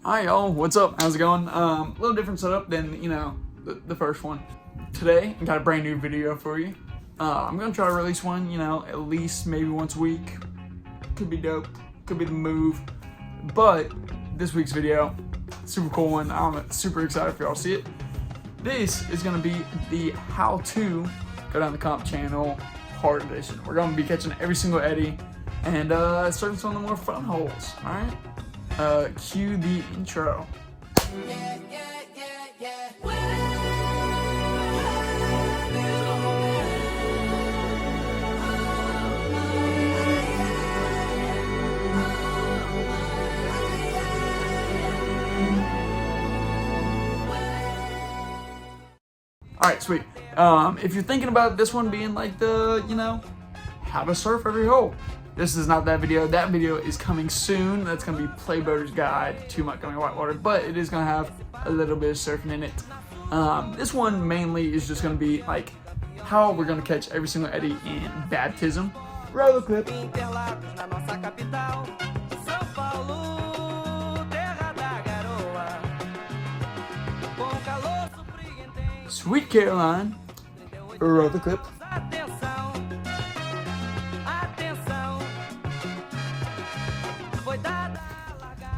Hi y'all, what's up? How's it going? A little different setup than, the first one. Today, I got a brand new video for you. I'm gonna try to release one, at least maybe once a week. Could be dope, could be the move. But this week's video, super cool one. I'm super excited for y'all to see it. This is gonna be the how to go down the comp channel hard edition. We're gonna be catching every single eddy and starting some of the more fun holes, alright? Cue the intro. Alright, sweet. If you're thinking about this one being like the, how to surf every hole, this is not that video. That video is coming soon. That's going to be Playboater's Guide to Montgomery Whitewater, but it is going to have a little bit of surfing in it. This one mainly is just going to be like how we're going to catch every single eddy in baptism. Roll the clip. Sweet Caroline. Roll the clip.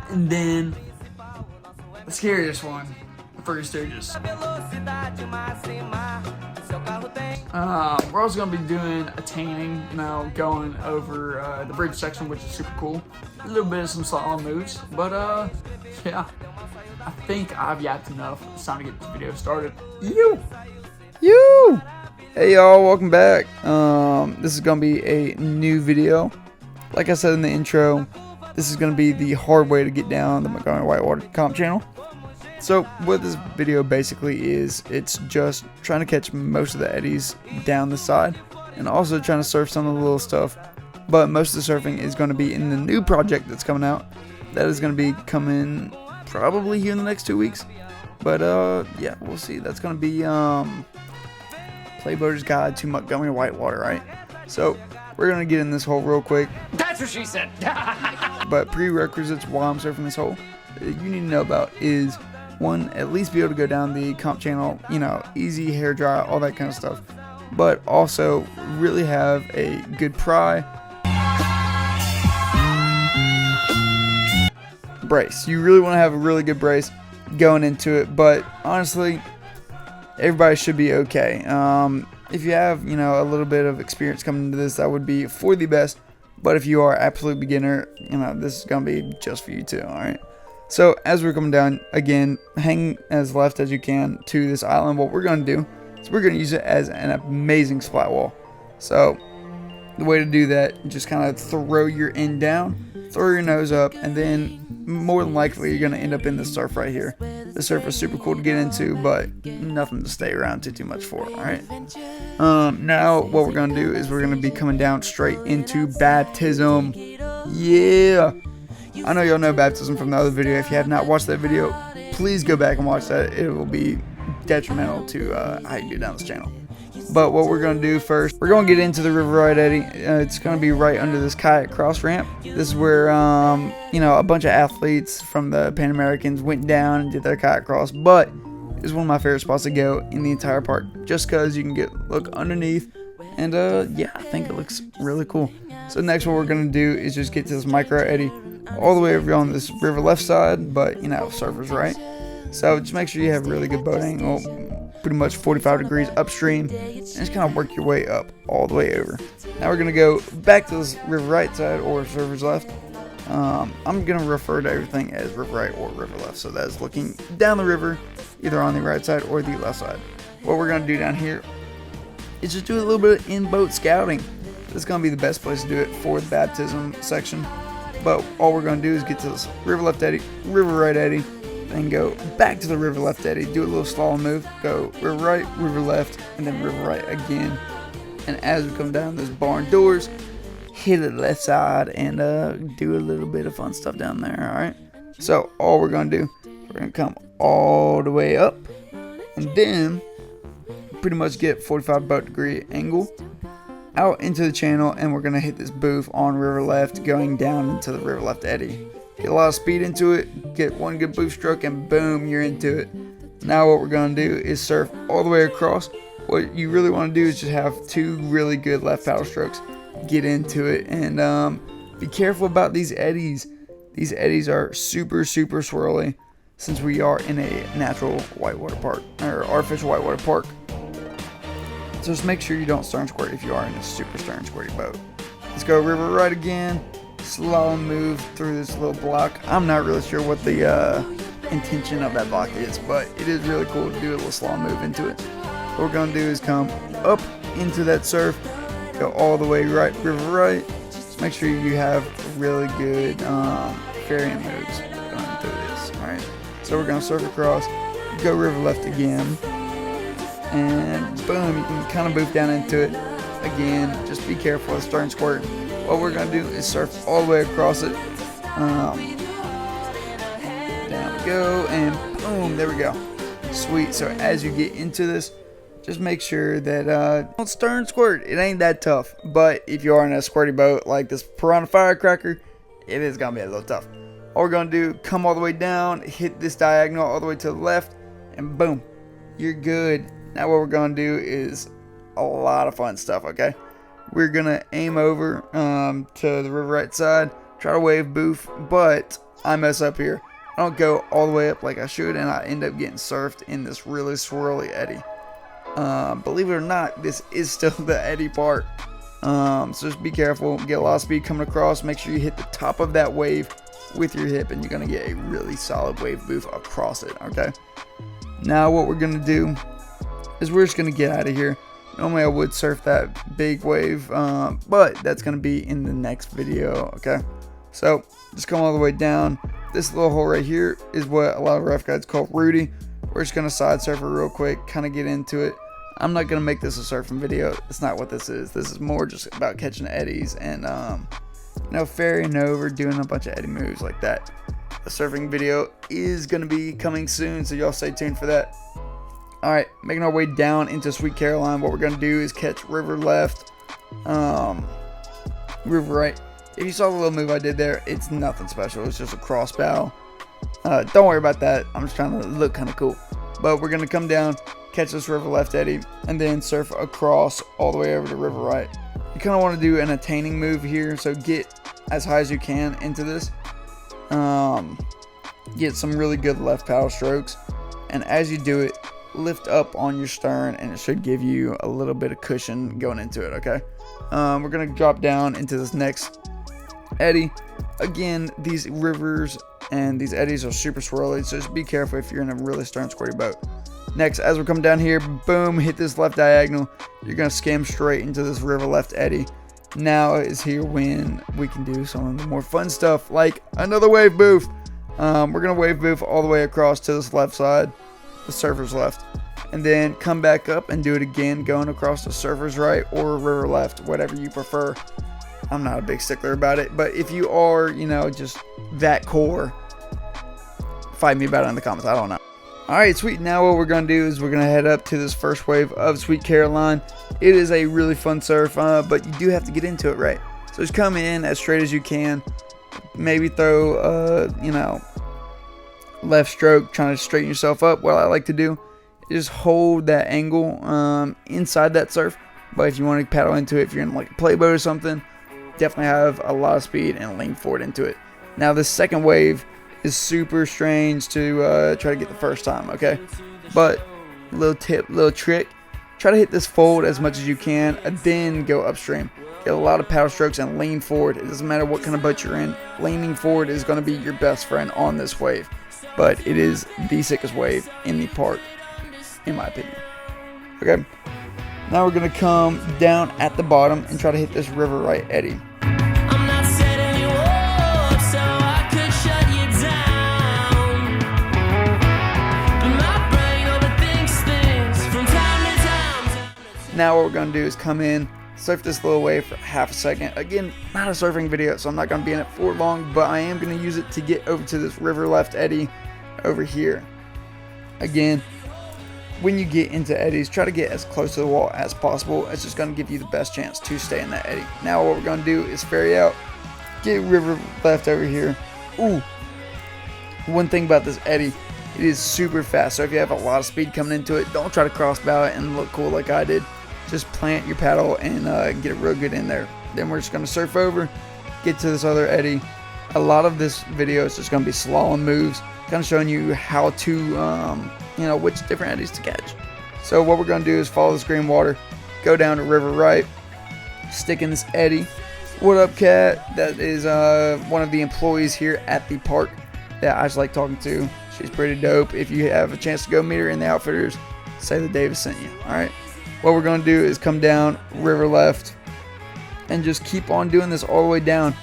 And then the scariest one, the First Sturgis. We're also going to be doing a tanning, going over the bridge section, which is super cool. A little bit of some slalom moves, but yeah, I think I've yapped enough. It's time to get this video started. You! Hey y'all, welcome back. This is going to be a new video. Like I said in the intro, this is going to be the hard way to get down the Montgomery Whitewater comp channel. So what this video basically is, it's just trying to catch most of the eddies down the side and also trying to surf some of the little stuff. But most of the surfing is going to be in the new project that's coming out. That is going to be coming probably here in the next 2 weeks. But yeah, we'll see. That's going to be Playboater's Guide to Montgomery Whitewater, right? So we're going to get in this hole real quick. That's what she said. But prerequisites while I'm surfing this hole that you need to know about is, one, at least be able to go down the comp channel, easy, hair dry, all that kind of stuff. But also really have a good pry. Brace. You really want to have a really good brace going into it, but honestly, everybody should be okay. If you have, a little bit of experience coming into this, that would be for the best. But if you are absolute beginner, this is going to be just for you too, alright? So as we're coming down, again, hang as left as you can to this island. What we're going to do is we're going to use it as an amazing splat wall. So the way to do that, just kind of throw your end down, throw your nose up, and then more than likely you're going to end up in the surf right here. The surf is super cool to get into, but nothing to stay around too much for, alright? Now what we're going to do is we're going to be coming down straight into baptism. Yeah! I know y'all know baptism from the other video. If you have not watched that video, please go back and watch that. It will be detrimental to how you get down this channel. But what we're going to do first, we're going to get into the river right eddy. It's going to be right under this kayak cross ramp. This is where, a bunch of athletes from the Pan Americans went down and did their kayak cross. But it's one of my favorite spots to go in the entire park, just because you can look underneath. And yeah, I think it looks really cool. So next what we're going to do is just get to this micro eddy all the way over on this river left side, but surfers right. So just make sure you have really good boat angle, pretty much 45 degrees upstream, and just kind of work your way up all the way over. Now we're going to go back to this river right side or surfers left. I'm going to refer to everything as river right or river left, so that's looking down the river either on the right side or the left side. What we're going to do down here is just do a little bit of in-boat scouting. This is going to be the best place to do it for the baptism section. But all we're going to do is get to this river left eddy, river right eddy, then go back to the river left eddy, do a little slalom move, go river right, river left, and then river right again. And as we come down those barn doors, hit the left side and do a little bit of fun stuff down there, alright? So all we're going to do, we're going to come all the way up, and then pretty much get 45 boat degree angle out into the channel, and we're going to hit this booth on river left going down into the river left eddy. get a lot of speed into it, get one good boost stroke, and boom, you're into it. Now what we're going to do is surf all the way across. What you really want to do is just have 2 really good left paddle strokes. Get into it, and be careful about these eddies. These eddies are super swirly since we are in a natural whitewater park, or artificial whitewater park. So just make sure you don't stern squirt if you are in a super stern squirty boat. Let's go river right again. Slalom move through this little block. I'm not really sure what the intention of that block is, but it is really cool to do a little slalom move into it. What we're going to do is come up into that surf, go all the way right, river right. Make sure you have really good ferrying moves going through this. Alright, so we're going to surf across, go river left again, and boom, you can kind of move down into it. Again, just be careful with stern squirt. What we're going to do is surf all the way across it. Down we go, and boom, there we go. Sweet. So as you get into this, just make sure that don't stern squirt. It ain't that tough, but if you are in a squirty boat like this Piranha Firecracker, it is gonna be a little tough. All we're gonna do, come all the way down, hit this diagonal all the way to the left, and boom, you're good. Now what we're gonna do is a lot of fun stuff. Okay, we're gonna aim over to the river right side, try to wave boof, but I mess up here. I don't go all the way up like I should, and I end up getting surfed in this really swirly eddy. Believe it or not, this is still the eddy part. So just be careful, get a lot of speed coming across, make sure you hit the top of that wave with your hip, and you're going to get a really solid wave boof across it. Okay, now what we're going to do is we're just going to get out of here. Normally I would surf that big wave, but that's going to be in the next video. Okay, so just come all the way down. This little hole right here is what a lot of rough guides call Rudy. We're just going to side surf it real quick, kind of get into it. I'm not going to make this a surfing video. It's not what this is. This is more just about catching eddies and, ferrying over, doing a bunch of eddy moves like that. The surfing video is going to be coming soon, so y'all stay tuned for that. Alright, making our way down into Sweet Caroline. What we're going to do is catch river left, river right. If you saw the little move I did there, it's nothing special. It's just a cross bow. Don't worry about that. I'm just trying to look kind of cool. But we're going to come down, catch this river left eddy, and then surf across all the way over to river right. You kind of want to do an attaining move here, so get as high as you can into this. Get some really good left paddle strokes, and as you do it, lift up on your stern, and it should give you a little bit of cushion going into it. Okay, we're going to drop down into this next eddy. Again, these rivers and these eddies are super swirly, so just be careful if you're in a really stern squirty boat. Next, as we're coming down here, boom, hit this left diagonal. You're going to skim straight into this river left eddy. Now is here when we can do some of the more fun stuff, like another wave boof. We're going to wave boof all the way across to this left side, the surfer's left, and then come back up and do it again, going across the surfer's right or river left, whatever you prefer. I'm not a big stickler about it, but if you are, just that core, fight me about it in the comments. I don't know. Alright, sweet. Now what we're going to do is we're going to head up to this first wave of Sweet Caroline. It is a really fun surf, but you do have to get into it right. So just come in as straight as you can. Maybe throw, left stroke, trying to straighten yourself up. What I like to do is hold that angle inside that surf. But if you want to paddle into it, if you're in like a playboat or something, definitely have a lot of speed and lean forward into it. Now this second wave is super strange to try to get the first time, okay? But little tip, little trick, try to hit this fold as much as you can, and then go upstream. Get a lot of paddle strokes and lean forward. It doesn't matter what kind of boat you're in. Leaning forward is going to be your best friend on this wave. But it is the sickest wave in the park, in my opinion. Okay, now we're going to come down at the bottom and try to hit this river right eddy. Now what we're going to do is come in, surf this little wave for half a second. Again, not a surfing video, so I'm not going to be in it for long, but I am going to use it to get over to this river left eddy over here. Again, when you get into eddies, try to get as close to the wall as possible. It's just going to give you the best chance to stay in that eddy. Now what we're going to do is ferry out, get river left over here, Ooh. One thing about this Eddy, it is super fast. So if you have a lot of speed coming into it, don't try to crossbow it and look cool like I did. Just plant your paddle and get it real good in there. Then we're just going to surf over, get to this other Eddy. A lot of this video is just going to be slalom moves, kind of showing you how to, which different eddies to catch. So what we're going to do is follow this green water, go down to river right, stick in this Eddy. What up, Cat? That is one of the employees here at the park that I just like talking to. She's pretty dope. If you have a chance to go meet her in the Outfitters, say that Davis sent you. Alright. What we're going to do is come down, river left, and just keep on doing this all the way down.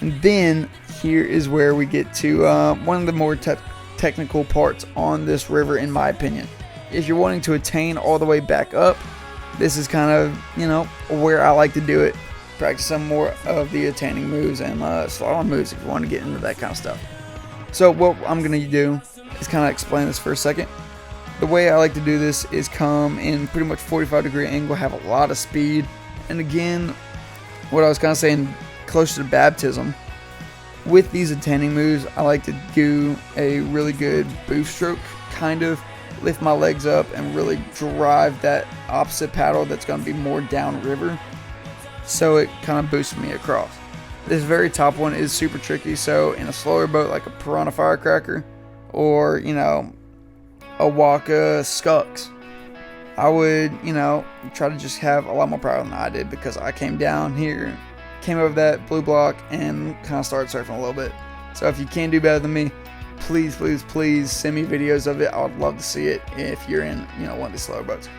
And then here is where we get to one of the more technical parts on this river, in my opinion. If you're wanting to attain all the way back up, this is kind of, where I like to do it. Practice some more of the attaining moves and slalom moves if you want to get into that kind of stuff. So what I'm going to do is kind of explain this for a second. The way I like to do this is come in pretty much 45-degree angle, have a lot of speed. And again, what I was kind of saying, closer to baptism. With these attaining moves, I like to do a really good boost stroke, kind of lift my legs up and really drive that opposite paddle that's going to be more downriver. So it kind of boosts me across. This very top one is super tricky, so in a slower boat like a Piranha Firecracker or, a Waka Scucks, I would, try to just have a lot more power than I did, because I came down here, came over that blue block, and kind of started surfing a little bit. So if you can do better than me, please, please, please send me videos of it. I would love to see it if you're in, one of these slower boats.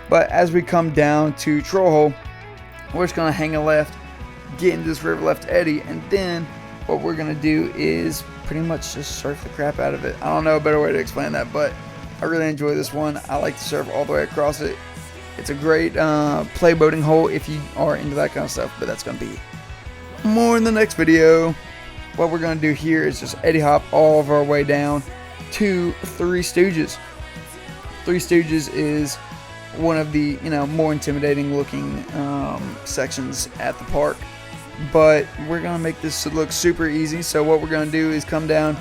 But as we come down to Troll Hole, we're just going to hang a left, get into this river left Eddy, and then what we're going to do is pretty much just surf the crap out of it. I don't know a better way to explain that, but I really enjoy this one. I like to surf all the way across it. It's a great play boating hole if you are into that kind of stuff, but that's going to be more in the next video. What we're going to do here is just Eddy hop all of our way down to Three Stooges. Three Stooges is one of the more intimidating looking sections at the park, but we're gonna make this look super easy. So what we're gonna do is come down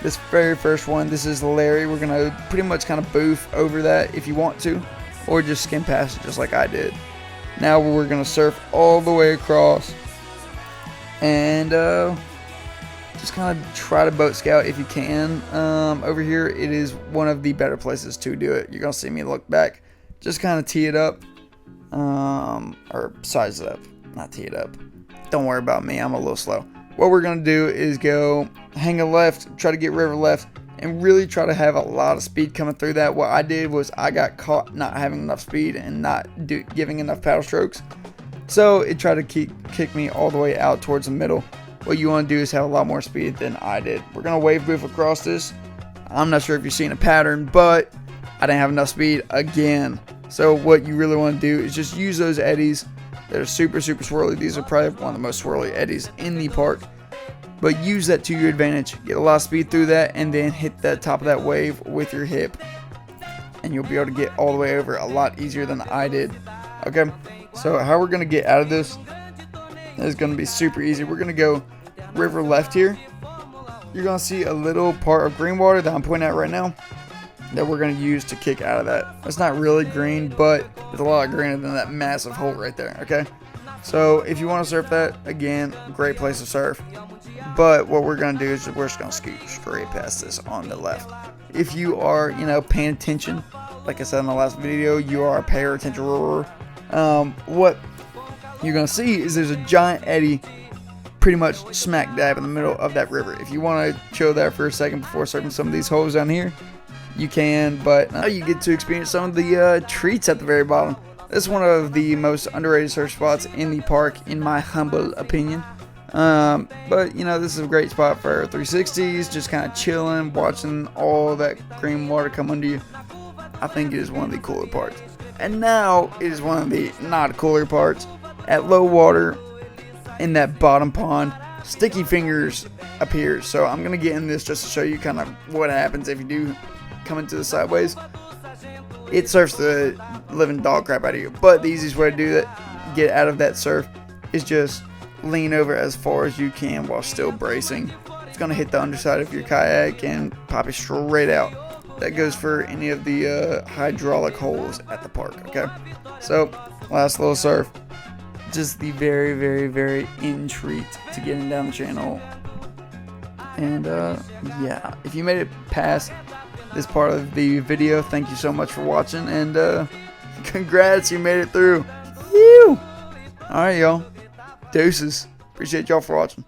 this very first one. This is Larry. We're gonna pretty much kind of boof over that if you want to, or just skim past it just like I did. Now we're gonna surf all the way across and just kind of try to boat scout if you can. Over here it is one of the better places to do it. You're gonna see me look back, just kind of tee it up, or size it up, not tee it up. Don't worry about me, I'm a little slow. What we're going to do is go hang a left, try to get river left, and really try to have a lot of speed coming through that. What I did was I got caught not having enough speed and not giving enough paddle strokes. So it tried to kick me all the way out towards the middle. What you want to do is have a lot more speed than I did. We're going to wave boof across this. I'm not sure if you're seeing a pattern, but I didn't have enough speed again. So what you really want to do is just use those eddies. They're super, super swirly. These are probably one of the most swirly eddies in the park. But use that to your advantage. Get a lot of speed through that and then hit the top of that wave with your hip. And you'll be able to get all the way over a lot easier than I did. Okay, so how we're going to get out of this is going to be super easy. We're going to go river left here. You're going to see a little part of green water that I'm pointing at right now that we're going to use to kick out of that. It's not really green, but it's a lot greener than that massive hole right there, okay? So if you want to surf that, again, great place to surf. But what we're going to do is we're just going to scoot straight past this on the left. If you are, paying attention, like I said in the last video, you are a payer attention. What you're going to see is there's a giant eddy pretty much smack dab in the middle of that river. If you want to chill there for a second before surfing some of these holes down here, you can, but now you get to experience some of the treats at the very bottom. This is one of the most underrated surf spots in the park, in my humble opinion. But this is a great spot for 360s, just kind of chilling, watching all that green water come under you. I think it is one of the cooler parts. And now it is one of the not cooler parts. At low water, in that bottom pond, Sticky Fingers appears. So I'm gonna get in this just to show you kind of what happens if you do come into the sideways. It surfs the living dog crap out of you, but the easiest way to do that, get out of that surf, is just lean over as far as you can while still bracing, it's going to hit the underside of your kayak and pop it straight out. That goes for any of the hydraulic holes at the park, okay? So, last little surf. Just the very, very, very in treat to getting down the channel. And, yeah, if you made it past this part of the video, thank you so much for watching, and congrats, you made it through. Woo! Alright, y'all. Deuces. Appreciate y'all for watching.